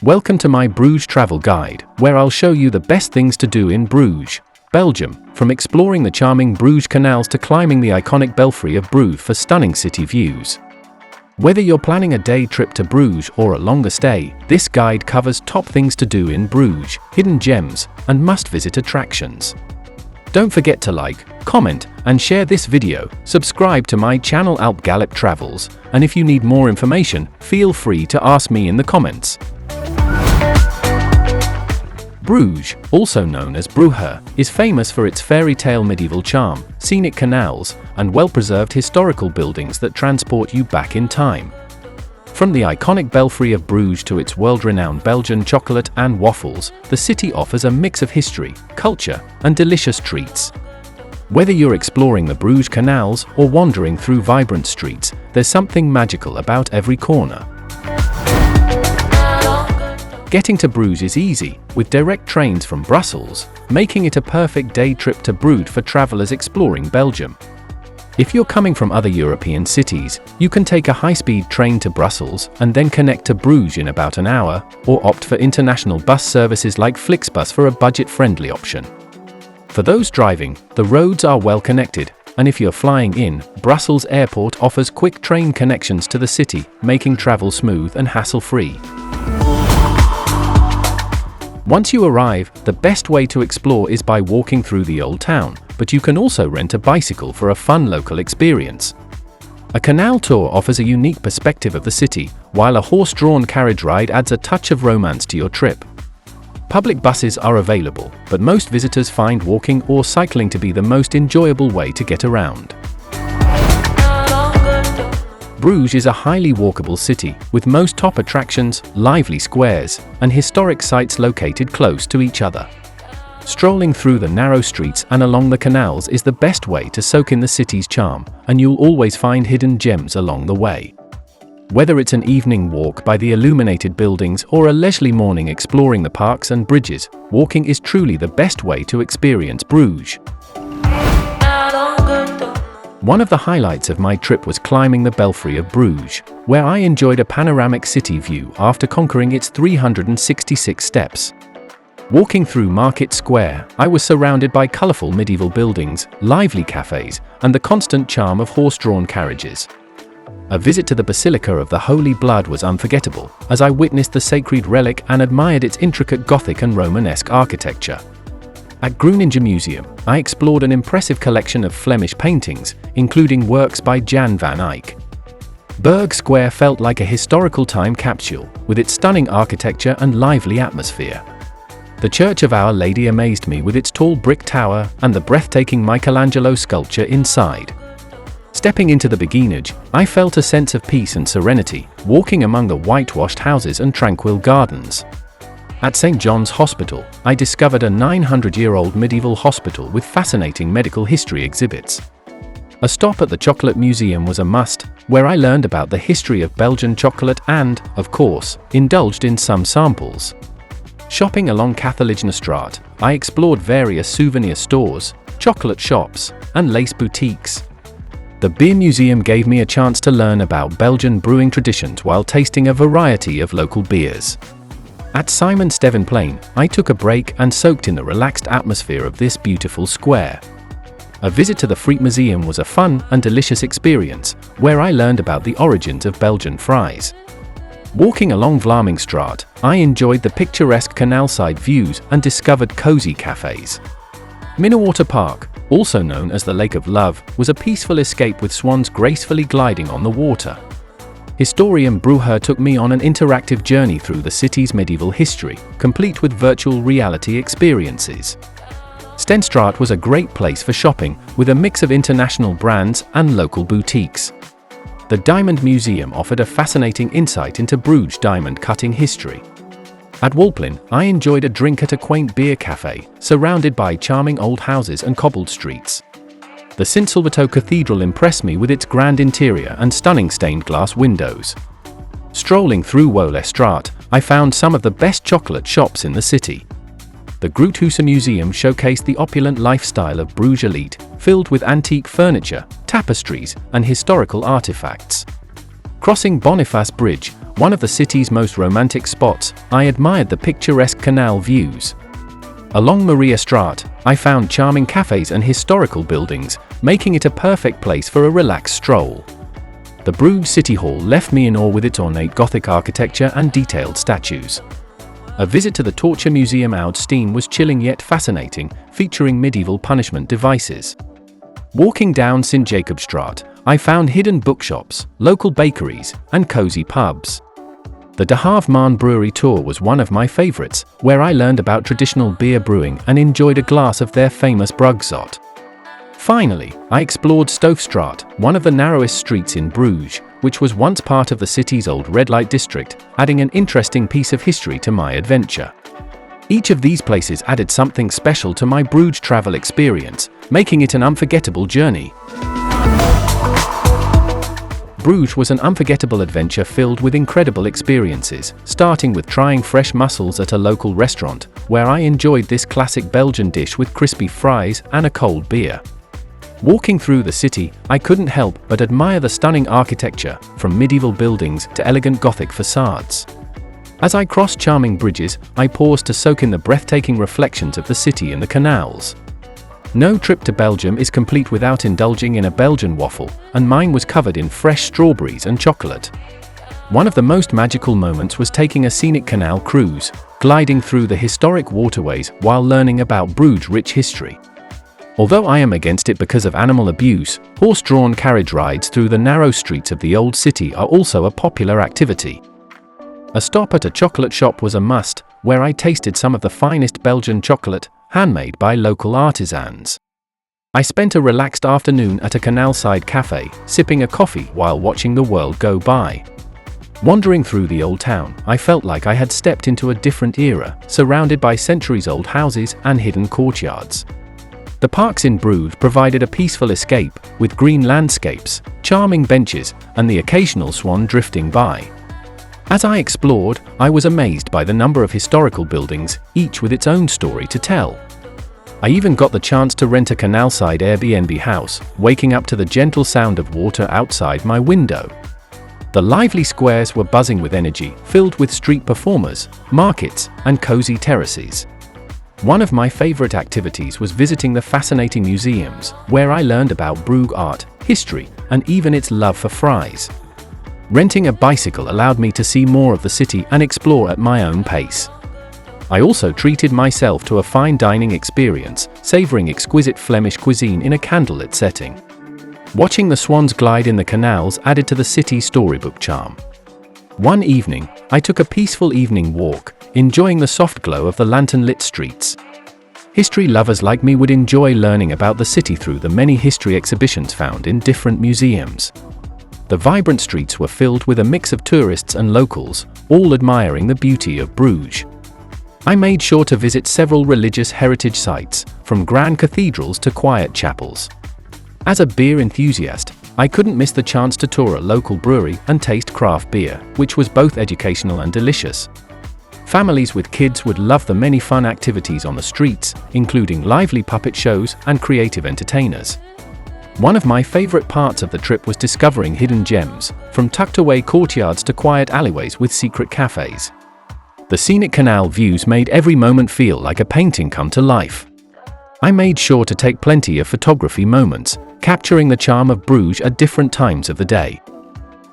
Welcome to my Bruges travel guide, where I'll show you the best things to do in Bruges, Belgium, from exploring the charming Bruges canals to climbing the iconic Belfry of Bruges for stunning city views. Whether you're planning a day trip to Bruges or a longer stay, this guide covers top things to do in Bruges, hidden gems, and must-visit attractions. Don't forget to like, comment, and share this video, subscribe to my channel Alp Galop Travels, and if you need more information, feel free to ask me in the comments. Bruges, also known as Brugge, is famous for its fairy tale medieval charm, scenic canals, and well-preserved historical buildings that transport you back in time. From the iconic Belfry of Bruges to its world-renowned Belgian chocolate and waffles, the city offers a mix of history, culture, and delicious treats. Whether you're exploring the Bruges canals or wandering through vibrant streets, there's something magical about every corner. Getting to Bruges is easy, with direct trains from Brussels, making it a perfect day trip to Bruges for travelers exploring Belgium. If you're coming from other European cities, you can take a high-speed train to Brussels and then connect to Bruges in about an hour, or opt for international bus services like Flixbus for a budget-friendly option. For those driving, the roads are well connected, and if you're flying in, Brussels Airport offers quick train connections to the city, making travel smooth and hassle-free. Once you arrive, the best way to explore is by walking through the old town, but you can also rent a bicycle for a fun local experience. A canal tour offers a unique perspective of the city, while a horse-drawn carriage ride adds a touch of romance to your trip. Public buses are available, but most visitors find walking or cycling to be the most enjoyable way to get around. Bruges is a highly walkable city, with most top attractions, lively squares, and historic sites located close to each other. Strolling through the narrow streets and along the canals is the best way to soak in the city's charm, and you'll always find hidden gems along the way. Whether it's an evening walk by the illuminated buildings or a leisurely morning exploring the parks and bridges, walking is truly the best way to experience Bruges. One of the highlights of my trip was climbing the Belfry of Bruges, where I enjoyed a panoramic city view after conquering its 366 steps. Walking through Market Square, I was surrounded by colourful medieval buildings, lively cafes, and the constant charm of horse-drawn carriages. A visit to the Basilica of the Holy Blood was unforgettable, as I witnessed the sacred relic and admired its intricate Gothic and Romanesque architecture. At Groeningemuseum, I explored an impressive collection of Flemish paintings, including works by Jan van Eyck. Burg Square felt like a historical time capsule, with its stunning architecture and lively atmosphere. The Church of Our Lady amazed me with its tall brick tower and the breathtaking Michelangelo sculpture inside. Stepping into the Beguinage, I felt a sense of peace and serenity, walking among the whitewashed houses and tranquil gardens. At St. John's Hospital, I discovered a 900-year-old medieval hospital with fascinating medical history exhibits. A stop at the Chocolate Museum was a must, where I learned about the history of Belgian chocolate and, of course, indulged in some samples. Shopping along Katelijnestraat, I explored various souvenir stores, chocolate shops, and lace boutiques. The Beer Museum gave me a chance to learn about Belgian brewing traditions while tasting a variety of local beers. At Stevinplein, I took a break and soaked in the relaxed atmosphere of this beautiful square. A visit to the Frietmuseum was a fun and delicious experience, where I learned about the origins of Belgian fries. Walking along Vlamingstraat, I enjoyed the picturesque canal-side views and discovered cozy cafes. Minnewater Park, also known as the Lake of Love, was a peaceful escape with swans gracefully gliding on the water. Historium Brugge took me on an interactive journey through the city's medieval history, complete with virtual reality experiences. Steenstraat was a great place for shopping, with a mix of international brands and local boutiques. The Diamond Museum offered a fascinating insight into Bruges diamond cutting history. At Walplein, I enjoyed a drink at a quaint beer cafe, surrounded by charming old houses and cobbled streets. The Sint-Salvator Cathedral impressed me with its grand interior and stunning stained glass windows. Strolling through Wollestraat, I found some of the best chocolate shops in the city. The Gruuthusemuseum showcased the opulent lifestyle of Bruges elite, filled with antique furniture, tapestries, and historical artifacts. Crossing Boniface Bridge, one of the city's most romantic spots, I admired the picturesque canal views. Along Mariastraat, I found charming cafes and historical buildings, making it a perfect place for a relaxed stroll. The Bruges City Hall left me in awe with its ornate Gothic architecture and detailed statues. A visit to the Torture Museum Oud-Steen was chilling yet fascinating, featuring medieval punishment devices. Walking down Sint-Jakobsstraat, I found hidden bookshops, local bakeries, and cozy pubs. The De Maan Brewery tour was one of my favorites, where I learned about traditional beer brewing and enjoyed a glass of their famous Brugge. Finally, I explored Stoofstraat, one of the narrowest streets in Bruges, which was once part of the city's old red light district, adding an interesting piece of history to my adventure. Each of these places added something special to my Bruges travel experience, making it an unforgettable journey. Bruges was an unforgettable adventure filled with incredible experiences, starting with trying fresh mussels at a local restaurant, where I enjoyed this classic Belgian dish with crispy fries and a cold beer. Walking through the city, I couldn't help but admire the stunning architecture, from medieval buildings to elegant Gothic facades. As I crossed charming bridges, I paused to soak in the breathtaking reflections of the city and the canals. No trip to Belgium is complete without indulging in a Belgian waffle, and mine was covered in fresh strawberries and chocolate. One of the most magical moments was taking a scenic canal cruise, gliding through the historic waterways while learning about Bruges' rich history. Although I am against it because of animal abuse, horse-drawn carriage rides through the narrow streets of the old city are also a popular activity. A stop at a chocolate shop was a must, where I tasted some of the finest Belgian chocolate, handmade by local artisans. I spent a relaxed afternoon at a canal-side cafe, sipping a coffee while watching the world go by. Wandering through the old town, I felt like I had stepped into a different era, surrounded by centuries-old houses and hidden courtyards. The parks in Bruges provided a peaceful escape, with green landscapes, charming benches, and the occasional swan drifting by. As I explored, I was amazed by the number of historical buildings, each with its own story to tell. I even got the chance to rent a canal-side Airbnb house, waking up to the gentle sound of water outside my window. The lively squares were buzzing with energy, filled with street performers, markets, and cozy terraces. One of my favorite activities was visiting the fascinating museums, where I learned about Brugge art, history, and even its love for fries. Renting a bicycle allowed me to see more of the city and explore at my own pace. I also treated myself to a fine dining experience, savoring exquisite Flemish cuisine in a candlelit setting. Watching the swans glide in the canals added to the city's storybook charm. One evening, I took a peaceful evening walk, enjoying the soft glow of the lantern-lit streets. History lovers like me would enjoy learning about the city through the many history exhibitions found in different museums. The vibrant streets were filled with a mix of tourists and locals, all admiring the beauty of Bruges. I made sure to visit several religious heritage sites, from grand cathedrals to quiet chapels. As a beer enthusiast, I couldn't miss the chance to tour a local brewery and taste craft beer, which was both educational and delicious. Families with kids would love the many fun activities on the streets, including lively puppet shows and creative entertainers. One of my favorite parts of the trip was discovering hidden gems, from tucked-away courtyards to quiet alleyways with secret cafes. The scenic canal views made every moment feel like a painting come to life. I made sure to take plenty of photography moments, capturing the charm of Bruges at different times of the day.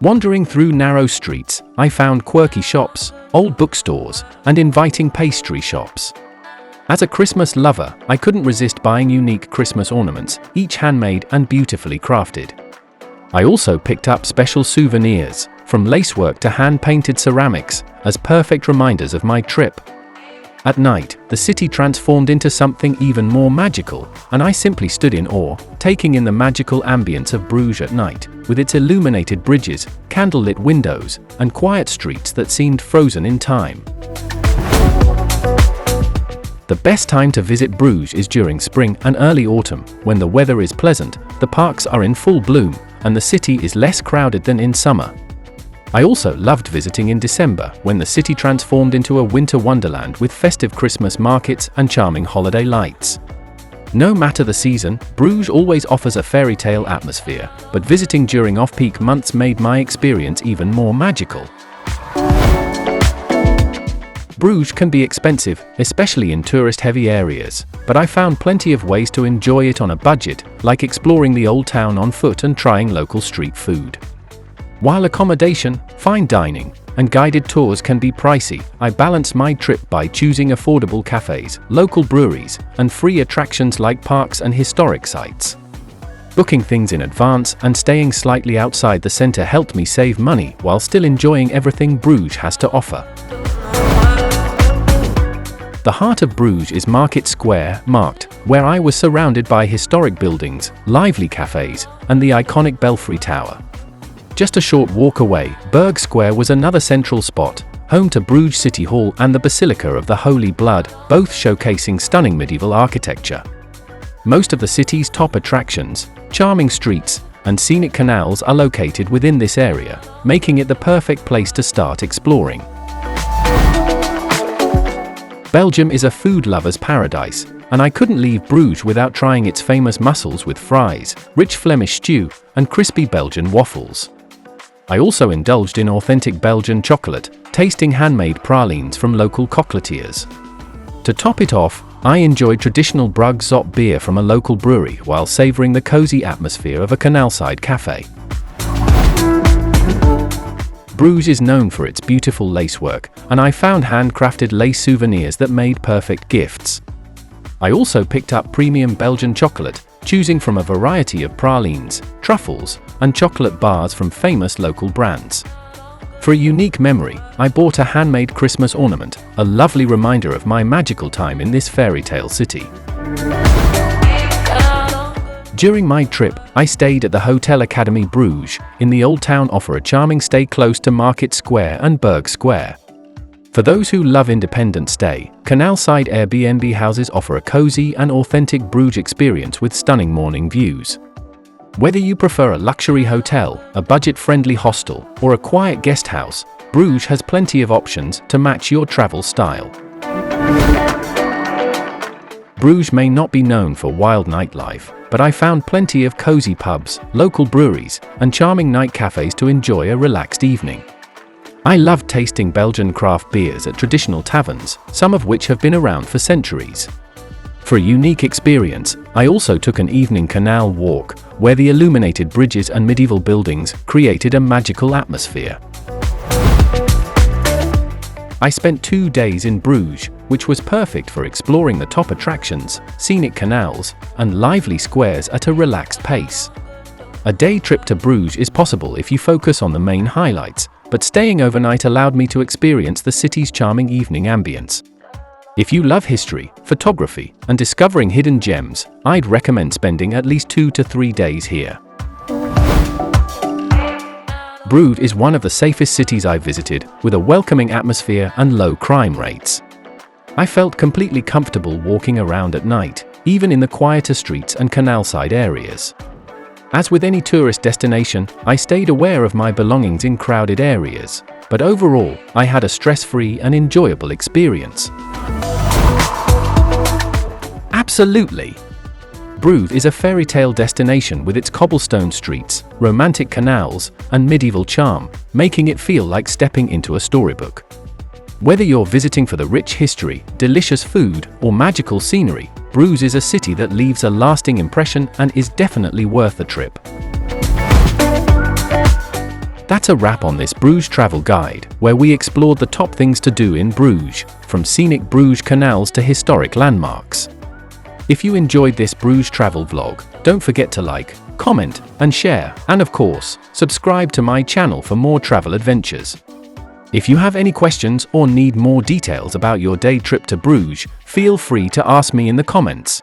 Wandering through narrow streets, I found quirky shops, old bookstores, and inviting pastry shops. As a Christmas lover, I couldn't resist buying unique Christmas ornaments, each handmade and beautifully crafted. I also picked up special souvenirs, from lacework to hand-painted ceramics, as perfect reminders of my trip. At night, the city transformed into something even more magical, and I simply stood in awe, taking in the magical ambience of Bruges at night, with its illuminated bridges, candlelit windows, and quiet streets that seemed frozen in time. The best time to visit Bruges is during spring and early autumn, when the weather is pleasant, the parks are in full bloom, and the city is less crowded than in summer. I also loved visiting in December, when the city transformed into a winter wonderland with festive Christmas markets and charming holiday lights. No matter the season, Bruges always offers a fairy tale atmosphere, but visiting during off-peak months made my experience even more magical. Bruges can be expensive, especially in tourist-heavy areas, but I found plenty of ways to enjoy it on a budget, like exploring the old town on foot and trying local street food. While accommodation, fine dining, and guided tours can be pricey, I balance my trip by choosing affordable cafes, local breweries, and free attractions like parks and historic sites. Booking things in advance and staying slightly outside the center helped me save money while still enjoying everything Bruges has to offer. The heart of Bruges is Market Square, Markt, where I was surrounded by historic buildings, lively cafes, and the iconic Belfry Tower. Just a short walk away, Burg Square was another central spot, home to Bruges City Hall and the Basilica of the Holy Blood, both showcasing stunning medieval architecture. Most of the city's top attractions, charming streets, and scenic canals are located within this area, making it the perfect place to start exploring. Belgium is a food lover's paradise, and I couldn't leave Bruges without trying its famous mussels with fries, rich Flemish stew, and crispy Belgian waffles. I also indulged in authentic Belgian chocolate, tasting handmade pralines from local chocolatiers. To top it off, I enjoyed traditional Brugge beer from a local brewery while savoring the cozy atmosphere of a canal-side cafe. Bruges is known for its beautiful lacework, and I found handcrafted lace souvenirs that made perfect gifts. I also picked up premium Belgian chocolate, choosing from a variety of pralines, truffles, and chocolate bars from famous local brands. For a unique memory, I bought a handmade Christmas ornament, a lovely reminder of my magical time in this fairy tale city. During my trip, I stayed at the Hotel Academy Bruges, in the Old Town, offer a charming stay close to Market Square and Burg Square. For those who love independent stay, canal-side Airbnb houses offer a cozy and authentic Bruges experience with stunning morning views. Whether you prefer a luxury hotel, a budget-friendly hostel, or a quiet guest house, Bruges has plenty of options to match your travel style. Bruges may not be known for wild nightlife, but I found plenty of cozy pubs, local breweries, and charming night cafes to enjoy a relaxed evening. I loved tasting Belgian craft beers at traditional taverns, some of which have been around for centuries. For a unique experience, I also took an evening canal walk, where the illuminated bridges and medieval buildings created a magical atmosphere. I spent 2 days in Bruges, which was perfect for exploring the top attractions, scenic canals, and lively squares at a relaxed pace. A day trip to Bruges is possible if you focus on the main highlights, but staying overnight allowed me to experience the city's charming evening ambience. If you love history, photography, and discovering hidden gems, I'd recommend spending at least 2 to 3 days here. Bruges is one of the safest cities I've visited, with a welcoming atmosphere and low crime rates. I felt completely comfortable walking around at night, even in the quieter streets and canal-side areas. As with any tourist destination, I stayed aware of my belongings in crowded areas, but overall, I had a stress-free and enjoyable experience. Absolutely! Bruges is a fairy tale destination with its cobblestone streets, romantic canals, and medieval charm, making it feel like stepping into a storybook. Whether you're visiting for the rich history, delicious food, or magical scenery, Bruges is a city that leaves a lasting impression and is definitely worth the trip. That's a wrap on this Bruges travel guide, where we explored the top things to do in Bruges, from scenic Bruges canals to historic landmarks. If you enjoyed this Bruges travel vlog, don't forget to like, comment, and share, and of course, subscribe to my channel for more travel adventures. If you have any questions or need more details about your day trip to Bruges, feel free to ask me in the comments.